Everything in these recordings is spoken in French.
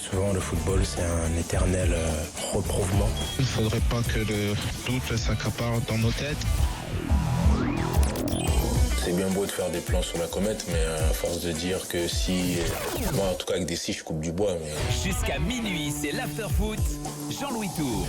souvent, le football, c'est un éternel reprouvement. Il ne faudrait pas que le doute s'accapare dans nos têtes. C'est bien beau de faire des plans sur la comète, mais à force de dire que si... Moi, en tout cas, avec des scies, je coupe du bois, mais... Jusqu'à minuit, c'est l'after-foot. Jean-Louis Tour.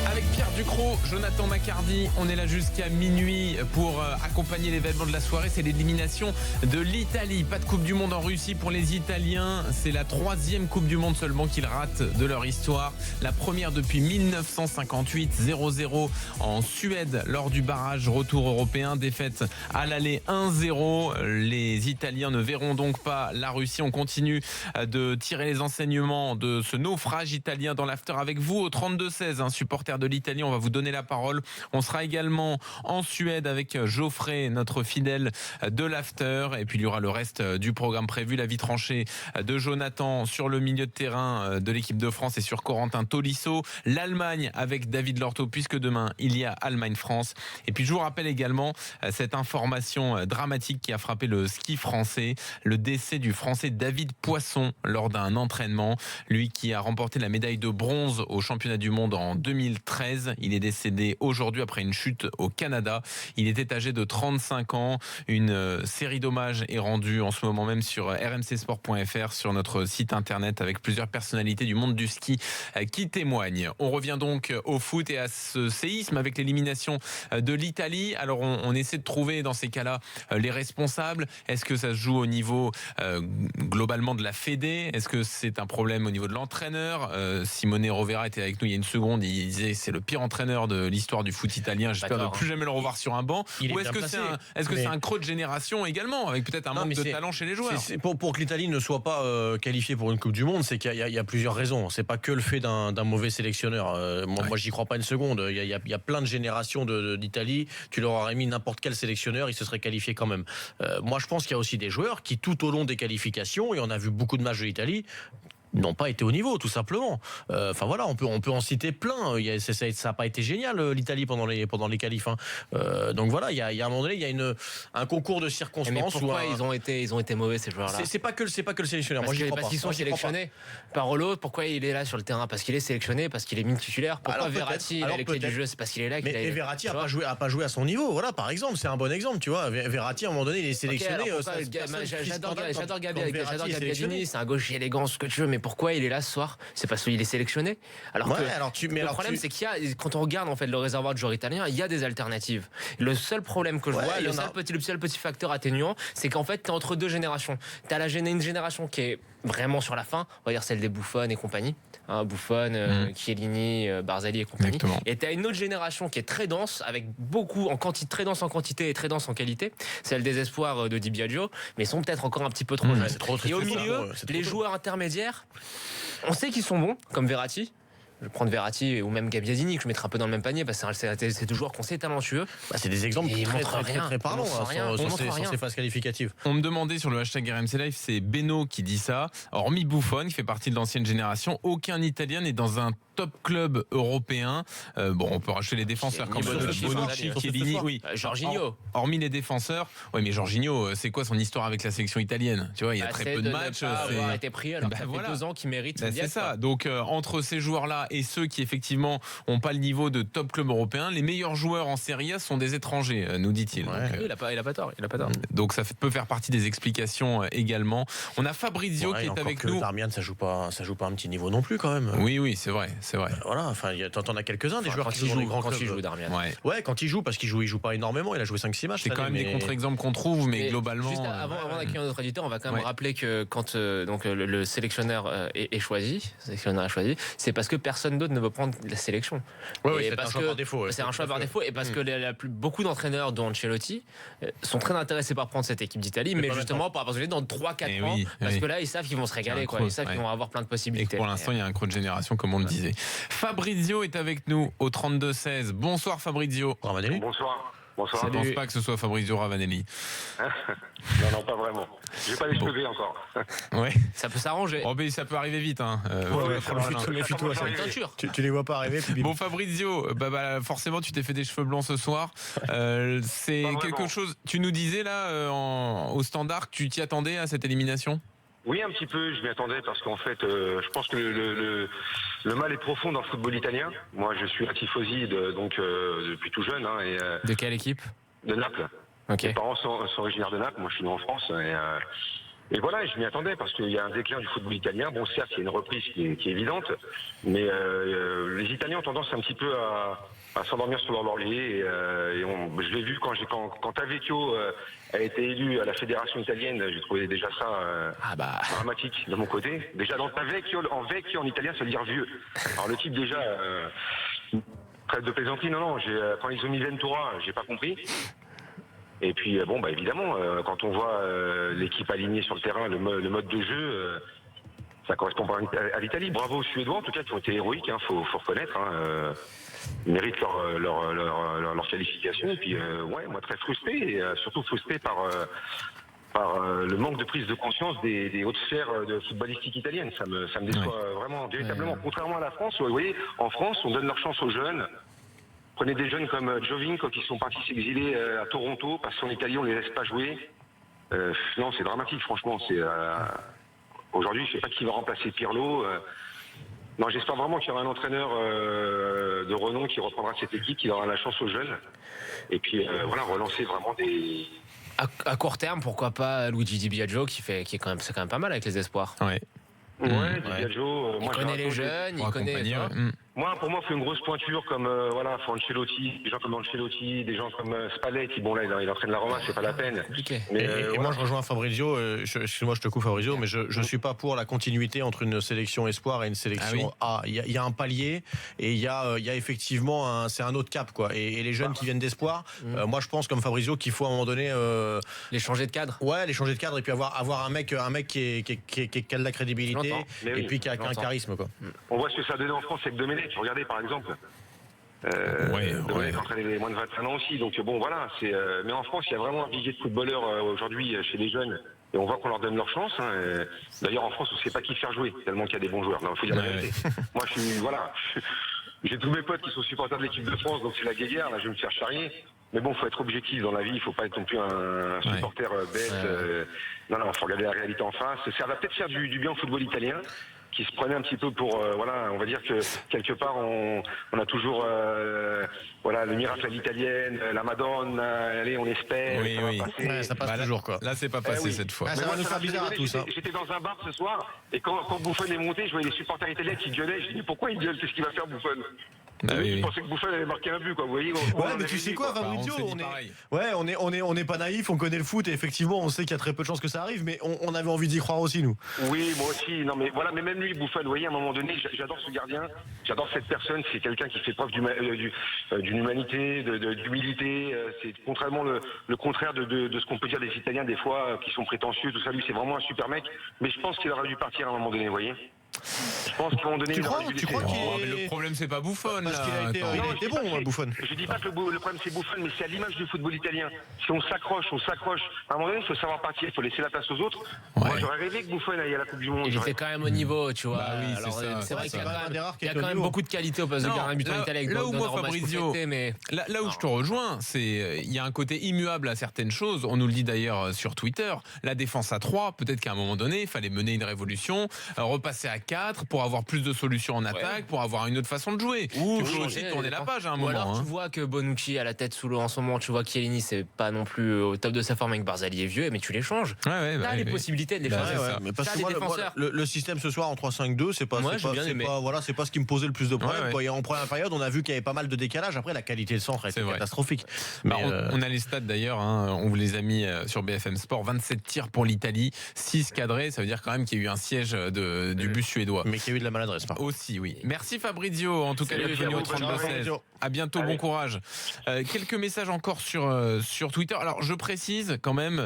Avec Pierre Ducrot, Jonathan Macardy, on est là jusqu'à minuit pour accompagner l'événement de la soirée. C'est l'élimination de l'Italie. Pas de Coupe du Monde en Russie pour les Italiens. C'est la 3e Coupe du Monde seulement qu'ils ratent de leur histoire. La première depuis 1958, 0-0 en Suède lors du barrage retour européen. Défaite à l'aller 1-0. Les Italiens ne verront donc pas la Russie. On continue de tirer les enseignements de ce naufrage italien dans l'after avec vous au 32-16, un supporter de l'Italie. On va vous donner la parole. On sera également en Suède avec Geoffrey, notre fidèle de l'after. Et puis il y aura le reste du programme prévu. La vie tranchée de Jonathan sur le milieu de terrain de l'équipe de France et sur Corentin Tolisso. L'Allemagne avec David Lorto, puisque demain il y a Allemagne-France. Et puis je vous rappelle également cette information dramatique qui a frappé le ski français. Le décès du Français David Poisson lors d'un entraînement. Lui qui a remporté la médaille de bronze au championnat du monde en 2013. Il est décédé aujourd'hui après une chute au Canada. Il était âgé de 35 ans. Une série d'hommages est rendue en ce moment même sur rmcsport.fr, sur notre site internet, avec plusieurs personnalités du monde du ski qui témoignent. On revient donc au foot et à ce séisme avec l'élimination de l'Italie. Alors on essaie de trouver dans ces cas-là les responsables. Est-ce que ça se joue au niveau globalement de la Fédé? Est-ce que c'est un problème au niveau de l'entraîneur? Simone Rovera était avec nous il y a une seconde. Il disait c'est le pire entraîneur de l'histoire du foot italien. J'espère ne plus jamais le revoir sur un banc. Ou est-ce que c'est un creux de génération également, avec peut-être un manque de talent chez les joueurs? Pour que l'Italie ne soit pas qualifiée pour une Coupe du Monde, c'est qu'il y a plusieurs raisons. C'est pas que le fait d'un mauvais sélectionneur. Moi, j'y crois pas une seconde. Il y a plein de générations d'Italie. Tu leur aurais mis n'importe quel sélectionneur, ils se seraient qualifiés quand même. Moi, je pense qu'il y a aussi des joueurs qui, tout au long des qualifications, et on a vu beaucoup de matchs de l'Italie, n'ont pas été au niveau, tout simplement. Enfin voilà, on peut en citer plein. Ça n'a pas été génial l'Italie pendant les qualifs. Donc voilà, il y a un moment donné, il y a un concours de circonstances. Mais pourquoi ils ont été mauvais, ces joueurs-là? C'est pas que le sélectionneur. Parce Moi, qu'ils sont sélectionnés. Parolo, pourquoi il est là sur le terrain? Parce qu'il est sélectionné, parce qu'il est mis titulaire. Pourquoi Verratti, il a les clés du jeu? C'est parce qu'il est là. Mais Verratti a pas joué à son niveau. Voilà, par exemple, c'est un bon exemple. Tu vois, Verratti à un moment donné, il est sélectionné. J'adore Gabbiadini, c'est un gaucher élégant, ce que tu veux. Mais pourquoi il est là ce soir? C'est parce qu'il est sélectionné. Le problème, c'est qu'il y a, quand on regarde en fait le réservoir de joueurs italiens, il y a des alternatives. Le seul problème que je vois, le seul petit facteur atténuant, c'est qu'en fait, t'es entre deux générations. T'as une génération qui est vraiment sur la fin, on va dire celle des Buffon et compagnie, Buffon, Chiellini, Barzagli et compagnie. Exactement. Et t'as une autre génération qui est très dense, avec beaucoup en quantité, très dense en quantité et très dense en qualité, celle des espoirs de Di Biagio, mais ils sont peut-être encore un petit peu trop jeunes. Et au milieu, les joueurs intermédiaires, on sait qu'ils sont bons, comme Verratti. Je vais prendre Verratti ou même Gabbiadini que je mettrai un peu dans le même panier parce que c'est deux joueurs qu'on sait talentueux. C'est des exemples très parlants sur ces phases qualificatives. On me demandait sur le hashtag RMC Live, c'est Beno qui dit ça. Hormis Buffon, qui fait partie de l'ancienne génération, aucun Italien n'est dans un top club européen. On peut racheter les défenseurs comme Bonucci, Chiellini, oui. Jorginho. Hormis les défenseurs, oui, mais Jorginho, c'est quoi son histoire avec la sélection italienne? Tu vois, il y a très peu de matchs. Il a été pris alors ça fait 2 ans qu'il mérite. C'est ça. Donc entre ces joueurs-là et ceux qui effectivement n'ont pas le niveau de top club européen, les meilleurs joueurs en Serie A sont des étrangers, nous dit-il. Ouais. Donc, il a pas tort. Donc ça peut faire partie des explications également. On a Fabrizio qui est avec nous. Darmian, ça joue pas un petit niveau non plus quand même. Oui, c'est vrai. Voilà, enfin, t'en as quelques-uns des joueurs qui jouent quand il joue Darmian. Ouais, quand il joue, parce qu'il joue pas énormément. Il a joué 5-6 matchs. C'est quand même des contre-exemples qu'on trouve, mais globalement. Juste avant d'accueillir notre éditeur, on va quand même rappeler que quand le sélectionneur est choisi, c'est parce que personne d'autre ne veut prendre la sélection. C'est un choix par défaut. C'est un choix par défaut et parce que beaucoup d'entraîneurs, dont Ancelotti, sont très intéressés par prendre cette équipe d'Italie, mais justement pour avoir dans 3-4 ans, parce que là ils savent qu'ils vont se régaler, ils savent qu'ils vont avoir plein de possibilités. Et pour l'instant, il y a un creux de génération, comme on le disait. Fabrizio est avec nous au 32-16. Bonsoir Fabrizio. Bonsoir. Bonsoir. Je ne pense pas que ce soit Fabrizio Ravanelli. Non, pas vraiment. J'ai pas les cheveux gris encore. Ouais. Ça peut s'arranger. Oh, mais ça peut arriver vite. Hein. Méfie-toi, C'est une teinture. tu les vois pas arriver. Puis Bon, Fabrizio, forcément, tu t'es fait des cheveux blancs ce soir. C'est quelque chose. Tu nous disais là, au standard, que tu t'y attendais à cette élimination? Oui, un petit peu, je m'y attendais parce qu'en fait, je pense que le mal est profond dans le football italien. Moi, je suis un tifosi depuis tout jeune. Et, De quelle équipe? de Naples. Ok. Mes parents sont originaires de Naples, moi je suis né en France. Et voilà, je m'y attendais parce qu'il y a un déclin du football italien. Bon, certes, il y a une reprise qui est évidente, mais les Italiens ont tendance un petit peu à s'endormir sur leur laurier. Je l'ai vu quand Tavecchio a été élu à la fédération italienne. J'ai trouvé déjà ça dramatique de mon côté. Déjà dans Tavecchio, en italien, ça veut dire vieux. Alors le type déjà trêve de plaisanterie. Non. Quand ils ont mis Ventura, j'ai pas compris. Et puis évidemment, quand on voit l'équipe alignée sur le terrain, le mode de jeu, ça correspond pas à l'Italie. Bravo aux Suédois en tout cas qui ont été héroïques, faut reconnaître. Ils méritent leur qualification. Et puis moi très frustré, et surtout frustré par le manque de prise de conscience des hautes sphères de footballistique italienne. Ça me déçoit vraiment véritablement. Contrairement à la France, vous voyez, en France on donne leur chance aux jeunes. Prenez des jeunes comme Jovinko qui sont partis s'exiler à Toronto parce qu'en Italie on les laisse pas jouer. Non, c'est dramatique franchement. Aujourd'hui, je sais pas qui va remplacer Pirlo. Non, j'espère vraiment qu'il y aura un entraîneur de renom qui reprendra cette équipe, qui donnera la chance aux jeunes. Et puis relancer vraiment des. À court terme, pourquoi pas Luigi Di Biagio c'est quand même pas mal avec les espoirs. Ouais. Di Biagio. Il connaît les jeunes, il connaît. Pour moi, il faut une grosse pointure comme Ancelotti, des gens comme Ancelotti, des gens comme Spalletti. Bon là, il entraîne la Roma, c'est pas la peine. Et moi, je rejoins Fabrizio. Excuse-moi, je te coupe, Fabrizio, mais je suis pas pour la continuité entre une sélection espoir et une sélection A. Il y a un palier et il y a effectivement c'est un autre cap, quoi. Et les jeunes qui viennent d'espoir, moi, je pense comme Fabrizio qu'il faut à un moment donné les changer de cadre. Ouais, les changer de cadre et puis avoir un mec qui a de la crédibilité et puis qui a un charisme, quoi. On voit ce que ça a donné en France avec Domenech. Regardez par exemple. Domenech entraîne les moins de 21 ans aussi. Donc mais en France, il y a vraiment un vivier de footballeurs aujourd'hui chez les jeunes. Et on voit qu'on leur donne leur chance. D'ailleurs, en France, on ne sait pas qui faire jouer, tellement qu'il y a des bons joueurs. Non, il faut dire la vérité. Moi, j'ai tous mes potes qui sont supporters de l'équipe de France, donc c'est la guéguerre. Là, je vais me faire charrier. Mais bon, il faut être objectif dans la vie. Il ne faut pas être non plus un supporter bête. Non, il faut regarder la réalité en face. Ça va peut-être faire du bien au football italien, qui se prenait un petit peu pour on va dire que quelque part on a toujours le miracle à l'italienne, la Madone, allez on espère. Ça passe toujours quoi. Là c'est pas passé cette fois. Ça va nous faire bizarre à tous. J'étais dans un bar ce soir et quand Buffon est monté, je voyais les supporters italiens qui gueulaient. Je dis mais pourquoi ils gueulent? Qu'est-ce qu'il va faire Buffon? Je pensais que Buffon avait marqué un but, quoi. Vous voyez, mais tu sais quoi, Fabrizio, on n'est pas naïf, on connaît le foot et effectivement, on sait qu'il y a très peu de chances que ça arrive, mais on avait envie d'y croire aussi, nous. Oui, moi aussi. Non, mais voilà, mais même lui, Buffon, vous voyez, à un moment donné, j'adore ce gardien, j'adore cette personne. C'est quelqu'un qui fait preuve d'une humanité, d'humilité. C'est contrairement le contraire de ce qu'on peut dire des Italiens des fois, qui sont prétentieux. Tout ça, lui, c'est vraiment un super mec. Mais je pense qu'il aurait dû partir à un moment donné, vous voyez. Je pense qu'à un moment donné, tu crois mais le problème c'est pas Buffon parce qu'il a été bon, Buffon. Je dis pas que le problème c'est Buffon, mais c'est à l'image du football italien. Si on s'accroche. À un moment donné, il faut savoir partir, il faut laisser la place aux autres. Moi, j'aurais rêvé que Buffon aille à la Coupe du Monde. Il était quand même au niveau, tu vois. C'est vrai qu'il y a quand même beaucoup de qualité au poste de gardien buteur italien. Là où moi, Fabrizio, là où je te rejoins, c'est il y a un côté immuable à certaines choses. On nous le dit d'ailleurs sur Twitter. La défense à 3, peut-être qu'à un moment donné, il fallait mener une révolution, repasser à 4 pour avoir plus de solutions en attaque, pour avoir une autre façon de jouer. Tu peux aussi tourner la page à un moment. Alors tu vois que Bonucci a la tête sous l'eau en ce moment, tu vois Chiellini c'est pas non plus au top de sa forme avec Barzagli est vieux, mais tu les changes. T'as les possibilités de les changer. Mais parce que le système ce soir en 3-5-2, c'est pas ce qui me posait le plus de problèmes. En première période, on a vu qu'il y avait pas mal de décalage. Après, la qualité de centre était catastrophique. On a les stats d'ailleurs, on vous les a mis sur BFM Sport. 27 tirs pour l'Italie, 6 cadrés. Ça veut dire quand même qu'il y a eu un siège du but Suédois. Mais qui a eu de la maladresse, par contre. Aussi, oui. Merci Fabrizio, en tout cas, d'être venu au 32-16. À bientôt, bon courage. Quelques messages encore sur Twitter. Alors, je précise quand même,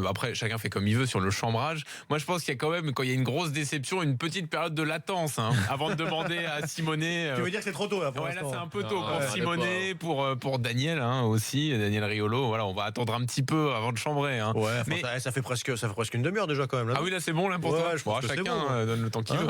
après, chacun fait comme il veut sur le chambrage. Moi, je pense qu'il y a quand même, quand il y a une grosse déception, une petite période de latence, avant de demander à Simonet. Tu veux dire que c'est trop tôt, là, pour l'instant. Là, c'est un peu tôt pour Simonet, pour Daniel, aussi, Daniel Riolo. Voilà, on va attendre un petit peu avant de chambrer. Ouais, mais ça fait presque une demi-heure déjà, quand même. Là. Ah oui, là, c'est bon, là, pour toi. Je pense que chacun donne le temps qu'il veut.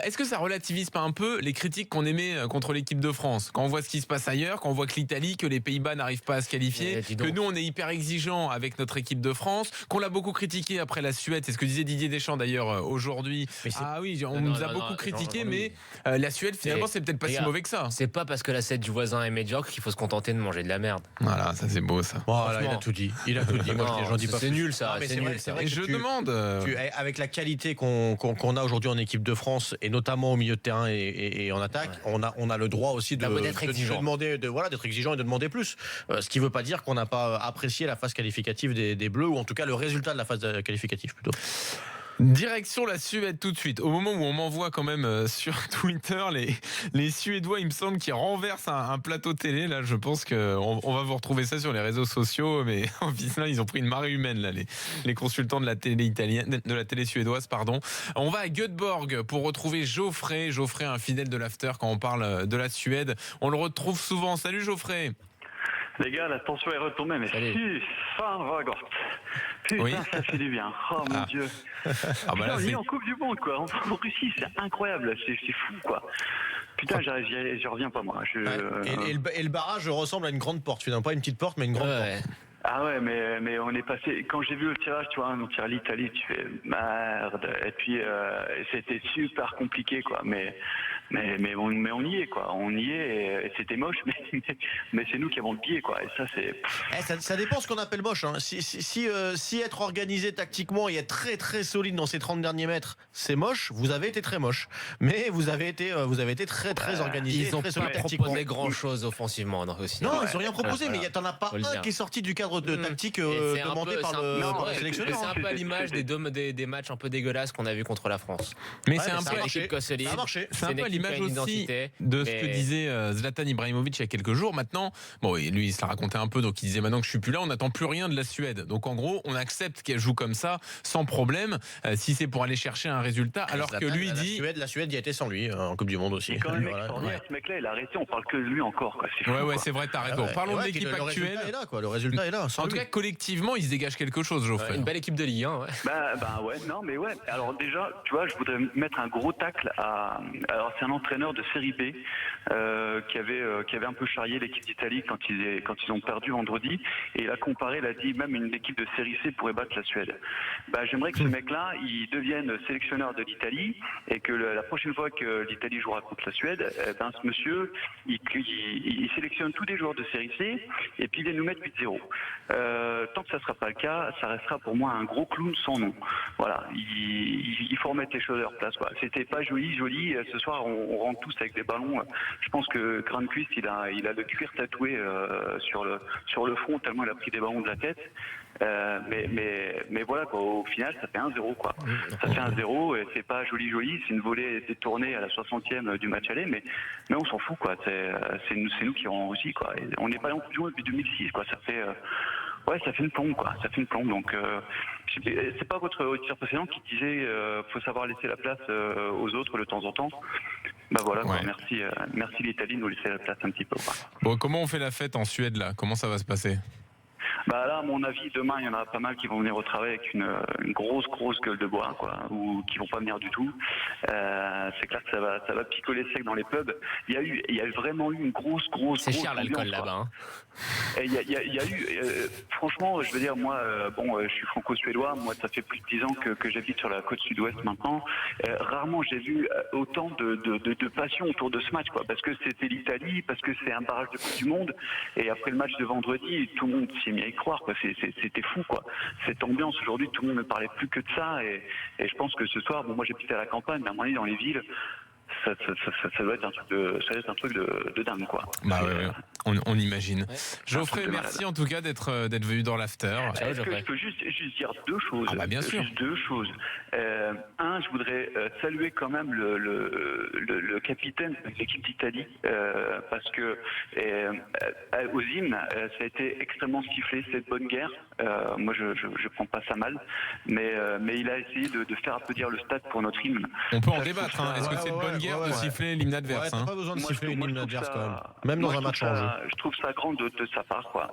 Est-ce que ça relativise pas un peu les critiques qu'on émet contre l'équipe de France quand on voit ce qui se passe ailleurs, quand on voit que l'Italie, que les Pays-Bas n'arrivent pas à se qualifier, que nous on est hyper exigeants avec notre équipe de France, qu'on l'a beaucoup critiqué après la Suède, c'est ce que disait Didier Deschamps d'ailleurs aujourd'hui. Ah oui, on nous a beaucoup critiqué, mais la Suède finalement c'est peut-être pas si mauvais que ça. C'est pas parce que la Suède du voisin est médiocre qu'il faut se contenter de manger de la merde. Voilà, ça c'est beau ça. Voilà, il a tout dit. Moi, j'en dis pas. C'est nul ça. C'est vrai et je demande. Avec la qualité qu'on a aujourd'hui en équipe de France et notamment au milieu de terrain et en attaque, on a le droit aussi d'être exigeant, d'être exigeant et de demander plus. Ce qui ne veut pas dire qu'on n'a pas apprécié la phase qualificative des Bleus, ou en tout cas le résultat de la phase qualificative plutôt. Direction la Suède tout de suite. Au moment où on m'envoie quand même sur Twitter les Suédois, il me semble qu'ils renversent un plateau télé. Là, je pense qu'on va vous retrouver ça sur les réseaux sociaux. Mais en Vislin, ils ont pris une marée humaine là, les consultants de la télé italienne, de la télé suédoise, pardon. On va à Göteborg pour retrouver Geoffrey, un fidèle de l'after quand on parle de la Suède. On le retrouve souvent. Salut Geoffrey. Les gars, la tension est retombée, mais fan vad gott. Putain, ça fait du bien. Oh mon Dieu. Putain, on est en Coupe du Monde, quoi. En Russie, c'est incroyable. C'est fou, quoi. Putain, j'y reviens pas, moi. Et le barrage ressemble à une grande porte, finalement. Pas une petite porte, mais une grande porte. Ah ouais, mais on est passé. Quand j'ai vu le tirage, tu vois, on tire l'Italie, tu fais merde. Et puis c'était super compliqué, quoi. Mais on y est, quoi. On y est. Et c'était moche, mais c'est nous qui avons le pied, quoi. Et ça, c'est. Ça dépend ce qu'on appelle moche. Hein. Si être organisé tactiquement et être très très solide dans ces 30 derniers mètres, c'est moche. Vous avez été très moche, mais vous avez été très très organisé. Ils ont pas proposé grand chose offensivement aussi. Non, ils ont rien proposé, mais t'en as pas un qui est sorti du cadre de tactique demandé par le sélectionneur. C'est un peu à l'image des matchs un peu dégueulasses qu'on a vu contre la France. Mais c'est un peu ça a marché. C'est un peu l'image aussi de ce que disait Zlatan Ibrahimovic il y a quelques jours. Maintenant, bon, lui il se la racontait un peu, donc il disait maintenant que je suis plus là, on n'attend plus rien de la Suède. Donc en gros, on accepte qu'elle joue comme ça sans problème, si c'est pour aller chercher un résultat. Alors que lui dit la Suède y a été sans lui en Coupe du Monde aussi. C'est quand même extraordinaire, ce mec-là, il a arrêté, on parle que de lui encore, quoi. C'est fou, c'est vrai, t'as raison. Parlons de l'équipe actuelle. Le résultat est là. En tout cas, collectivement, il se dégage quelque chose, Geoffrey. Une belle équipe de Ligue 1, ouais. Alors déjà, tu vois, je voudrais mettre un gros tacle à. Alors c'est un entraîneur de série B qui avait un peu charrié l'équipe d'Italie quand ils ont perdu vendredi, et il a comparé, il a dit même une équipe de série C pourrait battre la Suède. J'aimerais que ce mec-là, il devienne sélectionneur de l'Italie, et que la prochaine fois que l'Italie jouera contre la Suède, ce monsieur, il sélectionne tous les joueurs de série C, et puis il vient nous mettre 8-0. Tant que ça ne sera pas le cas, ça restera pour moi un gros clown sans nom. Voilà, il faut remettre les choses à leur place, quoi. C'était pas joli. Ce soir, on rentre tous avec des ballons. Je pense que Granqvist, il a le cuir tatoué sur le front tellement il a pris des ballons de la tête. Mais voilà, quoi. Au final, ça fait 1-0, quoi. Ça fait 1-0 et c'est pas joli. C'est une volée détournée à la 60e du match aller, mais on s'en fout, quoi. C'est nous qui aurons aussi, quoi. Et on n'est pas en Coupe du Monde depuis 2006, quoi. Ça fait une plombe, quoi. Ça fait une plombe. Donc, c'est pas votre auditeur précédent qui disait faut savoir laisser la place aux autres de temps en temps. Voilà, quoi. Merci l'Italie de nous laisser la place un petit peu, quoi. Bon, comment on fait la fête en Suède, là? Comment ça va se passer? Là, à mon avis, demain, il y en a pas mal qui vont venir au travail avec une grosse gueule de bois, quoi, ou qui vont pas venir du tout. C'est clair que ça va picoler sec dans les pubs. Il y a vraiment eu une grosse. C'est cher l'alcool là-bas. Il y a eu, franchement, je veux dire, moi, je suis franco-suédois. Moi, ça fait plus de 10 ans que j'habite sur la côte sud-ouest maintenant. Rarement j'ai vu autant de passion autour de ce match, quoi, parce que c'était l'Italie, parce que c'est un barrage de Coupe du Monde. Et après le match de vendredi, tout le monde s'est mis à y croire, quoi. C'était fou, quoi. Cette ambiance aujourd'hui, tout le monde ne parlait plus que de ça. Et je pense que ce soir, moi j'habitais à la campagne, mais à mon avis dans les villes, ça doit être un truc de dingue, quoi. Bah ouais, on imagine. Ouais. Geoffrey, merci en tout cas d'être venu dans l'after. Est-ce que je peux juste dire deux choses? Ah bah bien sûr. Juste deux choses. Un, je voudrais saluer quand même le capitaine de l'équipe d'Italie parce que aux hymnes, ça a été extrêmement sifflé, c'est de bonne guerre. Moi, je prends pas ça mal, mais il a essayé de faire applaudir le stade pour notre hymne. On peut en débattre. Hein. Est-ce que c'est de bonne guerre de siffler l'hymne adverse? T'as pas besoin de siffler une hymne adverse quand même. Même dans un match en jeu. Je trouve ça grand de sa part, quoi.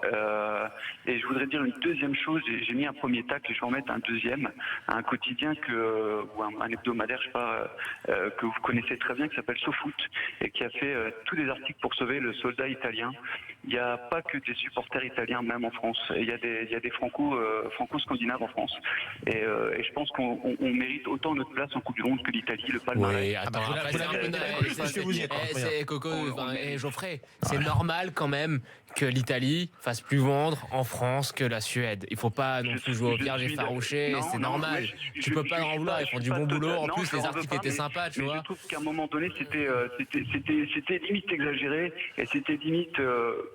Et je voudrais dire une deuxième chose. J'ai mis un premier tacle et je vais en mettre un deuxième. Un quotidien ou un hebdomadaire, je sais pas, que vous connaissez très bien, qui s'appelle SoFoot et qui a fait tous les articles pour sauver le soldat italien. Il n'y a pas que des supporters italiens, même en France. Il y a des franco-scandinaves en France. Et je pense qu'on mérite autant notre place en Coupe du Monde que l'Italie, le palmarès. Oui, attends, c'est Coco et Geoffrey. C'est normal quand même que l'Italie fasse plus vendre en France que la Suède. Il faut pas non plus jouer au piège effarouché, c'est normal. Tu peux pas en vouloir, ils font du bon boulot. En plus, les articles étaient sympas, tu vois. Je trouve qu'à un moment donné, c'était limite exagéré et c'était limite.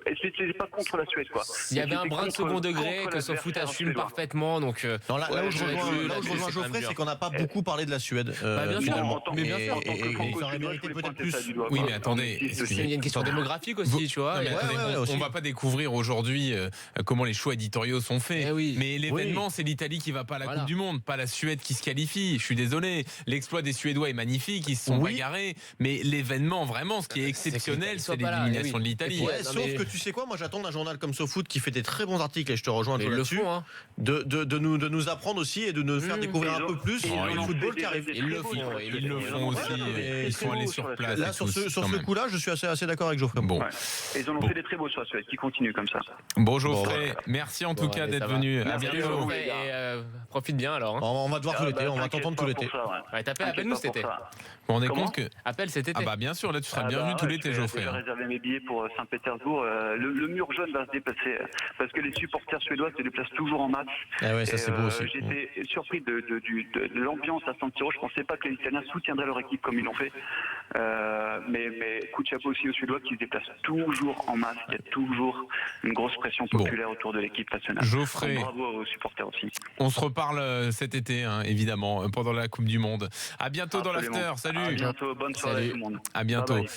Et c'était pas contre la Suède, quoi. Il y avait un brin de second degré que SoFoot assume parfaitement. Donc, là où je rejoins Geoffrey, c'est qu'on n'a pas beaucoup parlé de la Suède. Bien sûr, mais bien sûr. Il aurait mérité peut-être plus. Oui, mais attendez. Il y a une question démographique aussi, tu vois. On va pas découvrir aujourd'hui comment les choix éditoriaux sont faits. Mais l'événement, c'est l'Italie qui va pas à la Coupe du Monde, pas la Suède qui se qualifie. Je suis désolé. L'exploit des Suédois est magnifique, ils se sont bagarrés. Mais l'événement, vraiment, ce qui est exceptionnel, c'est l'élimination de l'Italie. Sauf que tu sais quoi, moi j'attends d'un journal comme SoFoot qui fait des très bons articles et je te rejoins là-dessus. De nous apprendre aussi et de nous faire découvrir un peu plus le football qui arrive. Ils le font aussi. Ils sont allés sur place. Là, sur ce coup-là, je suis assez d'accord avec Geoffrey. Bon. Ils en ont fait des très beaux sur la Suède, qui continuent comme ça. Bon, Geoffrey, merci en tout cas d'être venu. À bientôt. Profite bien alors. On va te voir tout l'été, on va t'entendre tout l'été. Appelle-nous cet été. On est compte que. Appelle cet été. Ah bah bien sûr, là tu seras bienvenu tout l'été, Geoffrey. J'ai réservé mes billets pour Saint-Pétersbourg. Le mur jaune va se déplacer parce que les supporters suédois se déplacent toujours en masse. Ça c'est beau aussi. J'étais surpris de l'ambiance à San Siro. Je pensais pas que les Italiens soutiendraient leur équipe comme ils l'ont fait. Mais coup de chapeau aussi aux Suédois qui se déplacent toujours en masse. Il y a toujours une grosse pression populaire autour de l'équipe nationale. Geoffrey, bravo aux supporters aussi. On se reparle cet été, évidemment, pendant la Coupe du Monde. À bientôt dans l'after. Salut. À bientôt. Bonne soirée tout le monde. À bientôt. Bye bye.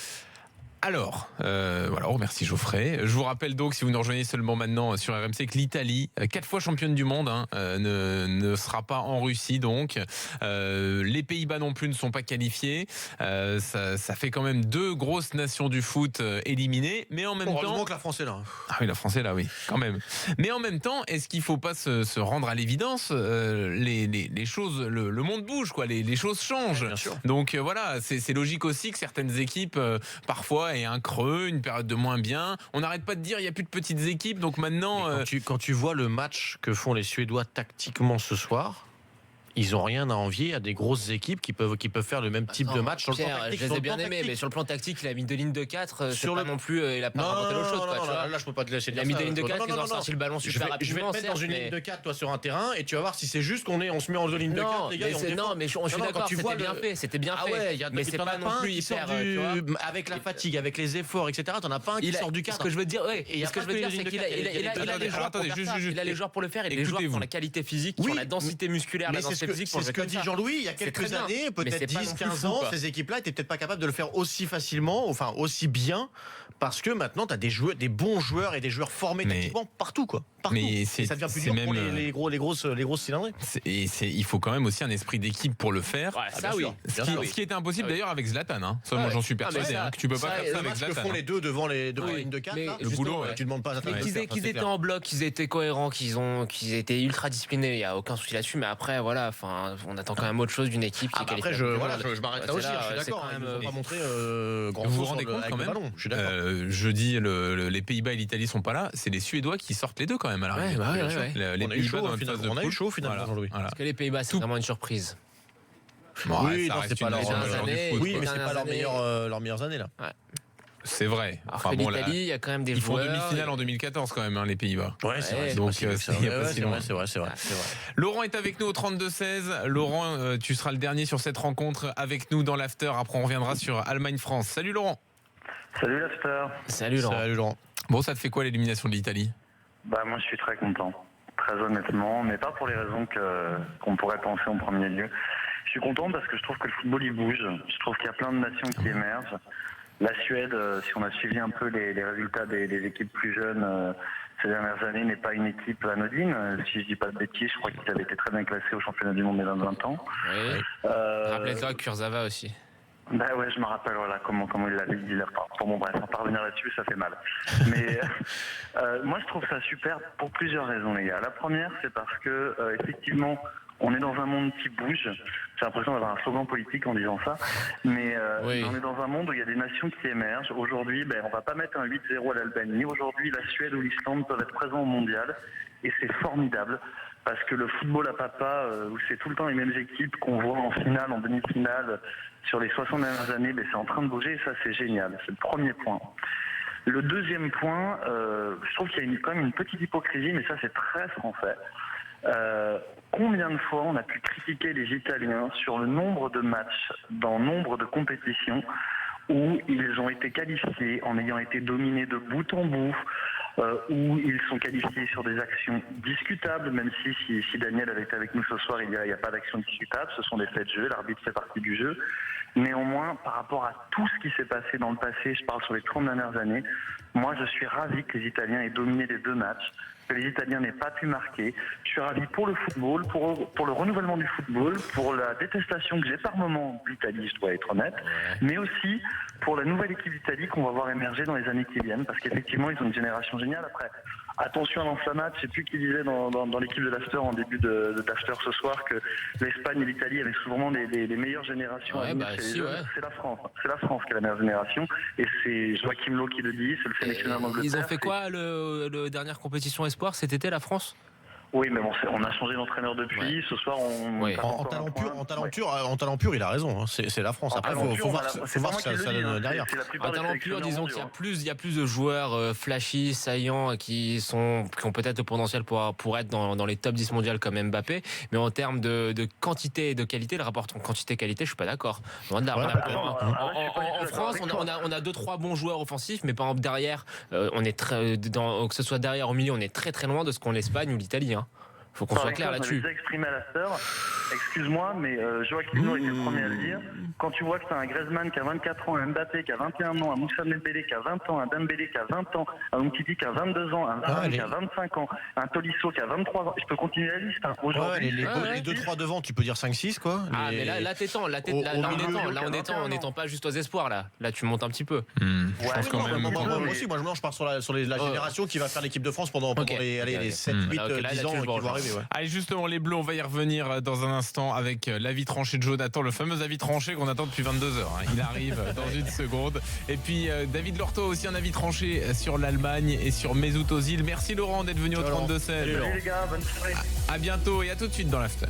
Alors, voilà, on remercie Geoffrey. Je vous rappelle donc, si vous nous rejoignez seulement maintenant sur RMC, que l'Italie, 4 fois championne du monde, ne sera pas en Russie. Donc, les Pays-Bas non plus ne sont pas qualifiés. Ça fait quand même 2 grosses nations du foot éliminées. Mais en même temps, heureusement que la France est là. Ah oui, la France est là, oui, quand même. Mais en même temps, est-ce qu'il ne faut pas se rendre à l'évidence, les choses, le monde bouge, quoi. Les choses changent. Bien sûr. Donc voilà, c'est logique aussi que certaines équipes, parfois, aient un creux, une période de moins bien. On n'arrête pas de dire il n'y a plus de petites équipes, donc maintenant. Quand tu vois le match que font les Suédois tactiquement ce soir, ils n'ont rien à envier à des grosses équipes qui peuvent faire le même type de match. Pierre, je les ai bien aimés, mais sur le plan tactique, il a mis 2 lignes de 4. Sur le non plus, il a pas inventé l'autre chose. Là, je peux pas te laisser. Il a mis 2 lignes de 4, ils ont sorti le ballon super rapidement. Je vais te mettre dans une ligne de 4, toi, sur un terrain, et tu vas voir si c'est juste on se met en 2 lignes de 4, les gars. Non, mais je suis d'accord, c'était bien fait. C'était bien fait. Mais c'est pas non plus hyper. Avec la fatigue, avec les efforts, etc., t'en as pas un qui sort du 4. Ce que je veux dire, c'est qu'il a les joueurs pour le faire, et les joueurs qui ont la qualité physique, qui ont la densité musculaire, la densité physique pour le faire. Jean-Louis, il y a quelques années, peut-être 10-15 ans, ces équipes-là étaient peut-être pas capables de le faire aussi facilement, enfin aussi bien, parce que maintenant tu as des bons joueurs et des joueurs formés tactiquement partout, quoi. Partout. Mais ça devient plus dur pour les grosses cylindrées. Il faut quand même aussi un esprit d'équipe pour le faire. Ça oui. Ce qui était impossible d'ailleurs avec Zlatan. Ça, moi j'en suis persuadé que tu peux pas faire ça avec Zlatan. Ce que font les deux devant la ligne de 4, le boulot, tu demandes pas à Zlatan. Qu'ils étaient en bloc, qu'ils étaient cohérents, qu'ils étaient ultra disciplinés, il y a aucun souci là-dessus. Mais après, voilà, on attend quand même autre chose d'une équipe qui est qualifiée. Après, je m'arrête là aussi, je suis d'accord. Il ne faut pas montrer grand-chose. Vous vous rendez compte quand même, je dis les Pays-Bas et l'Italie sont pas là, c'est les Suédois qui sortent les deux quand même à l'arrivée. Les Pays-Bas dans une phase de poule. On a eu chaud finalement, Jean-Louis. Parce que les Pays-Bas, c'est vraiment une surprise. Oui, c'est pas leur meilleures années là. C'est vrai. Enfin, l'Italie, il y a quand même des joueurs. Ils font demi-finale en 2014 quand même, les Pays-Bas. Ouais, c'est vrai. Donc c'est vrai. Laurent est avec nous au 32-16. Laurent, tu seras le dernier sur cette rencontre avec nous dans l'after. Après, on reviendra sur Allemagne-France. Salut Laurent. Salut l'after. Salut Laurent. Bon, ça te fait quoi l'élimination de l'Italie ? Moi, je suis très content. Très honnêtement, mais pas pour les raisons qu'on pourrait penser en premier lieu. Je suis content parce que je trouve que le football il bouge. Je trouve qu'il y a plein de nations qui émergent. La Suède, si on a suivi un peu les résultats des équipes plus jeunes ces dernières années, n'est pas une équipe anodine. Si je dis pas de bêtises, je crois qu'ils avaient été très bien classés au championnat du monde des 20 ans. Oui. Rappelez-toi Kurzawa aussi. Ouais, je me rappelle comment il l'avait dit. Bon, bref, sans parvenir là-dessus, ça fait mal. Mais moi, je trouve ça super pour plusieurs raisons, les gars. La première, c'est parce que effectivement, on est dans un monde qui bouge. J'ai l'impression d'avoir un slogan politique en disant ça. Mais on est dans un monde où il y a des nations qui émergent. Aujourd'hui, on va pas mettre un 8-0 à l'Albanie. Aujourd'hui, la Suède ou l'Islande peuvent être présents au mondial. Et c'est formidable. Parce que le football à papa, où c'est tout le temps les mêmes équipes qu'on voit en finale, en demi-finale, sur les 60 dernières années, c'est en train de bouger et ça, c'est génial. C'est le premier point. Le deuxième point, je trouve qu'il y a quand même une petite hypocrisie, mais ça, c'est très français. Combien de fois on a pu critiquer les Italiens sur le nombre de matchs dans nombre de compétitions où ils ont été qualifiés en ayant été dominés de bout en bout, où ils sont qualifiés sur des actions discutables, même si Daniel avait été avec nous ce soir, il n'y a pas d'action discutable, ce sont des faits de jeu, l'arbitre fait partie du jeu. Néanmoins, par rapport à tout ce qui s'est passé dans le passé, je parle sur les 30 dernières années, moi je suis ravi que les Italiens aient dominé les deux matchs, que les Italiens n'aient pas pu marquer. Je suis ravi pour le football, pour le renouvellement du football, pour la détestation que j'ai par moment de l'Italie, je dois être honnête, mais aussi pour la nouvelle équipe d'Italie qu'on va voir émerger dans les années qui viennent, parce qu'effectivement, ils ont une génération géniale. Après, attention à l'enflammate, je ne sais plus qui disait dans l'équipe de l'After en début d'After ce soir que l'Espagne et l'Italie avaient souvent les meilleures générations. C'est la France. C'est la France qui est la meilleure génération. Et c'est Joachim Löw qui le dit, c'est le sélectionneur d'Angleterre. Ils ont fait quoi le dernière compétition espoir cet été, la France ? Oui, mais bon, on a changé d'entraîneur depuis. Ouais. Ce soir, En talent pur, il a raison. C'est la France. Après, il faut voir ce que ça donne derrière. En talent pur, disons qu'il y a plus de joueurs flashy, saillants, qui ont peut-être le potentiel pour être dans les top 10 mondiales comme Mbappé. Mais en termes de quantité et de qualité, le rapport quantité-qualité, je suis pas d'accord. En France, on a 2-3 bons joueurs offensifs, mais par exemple derrière, on est que ce soit derrière ou au milieu, on est très très loin de ce qu'ont l'Espagne ou l'Italie. Faut qu'on soit clair là-dessus. J'ai exprimé à la sœur, excuse-moi, mais Joachim Löw était le premier à le dire. Quand tu vois que tu as un Griezmann qui a 24 ans, un Mbappé qui a 21 ans, un Moussa Dembélé qui a 20 ans, un Dembélé qui a 20 ans, un Umtiti qui a 22 ans, un Varane qui a 25 ans, un Tolisso qui a 23 ans, je peux continuer la liste. Aujourd'hui, les 2-3 devant, tu peux dire 5-6 quoi. Mais là t'étends, on n'étend pas juste aux espoirs là. Là tu montes un petit peu. Moi aussi, je pars sur la génération qui va faire l'équipe de France pendant les 7, 8, 10 ans qui vont arriver. Allez, justement, les Bleus, on va y revenir dans un instant avec l'avis tranché de Jonathan, le fameux avis tranché qu'on attend depuis 22 heures. Il arrive dans une seconde. Et puis David Lorto aussi un avis tranché sur l'Allemagne et sur Mesut Özil. Merci Laurent d'être venu au 32-16. Salut les gars, bonne soirée. À bientôt et à tout de suite dans l'after.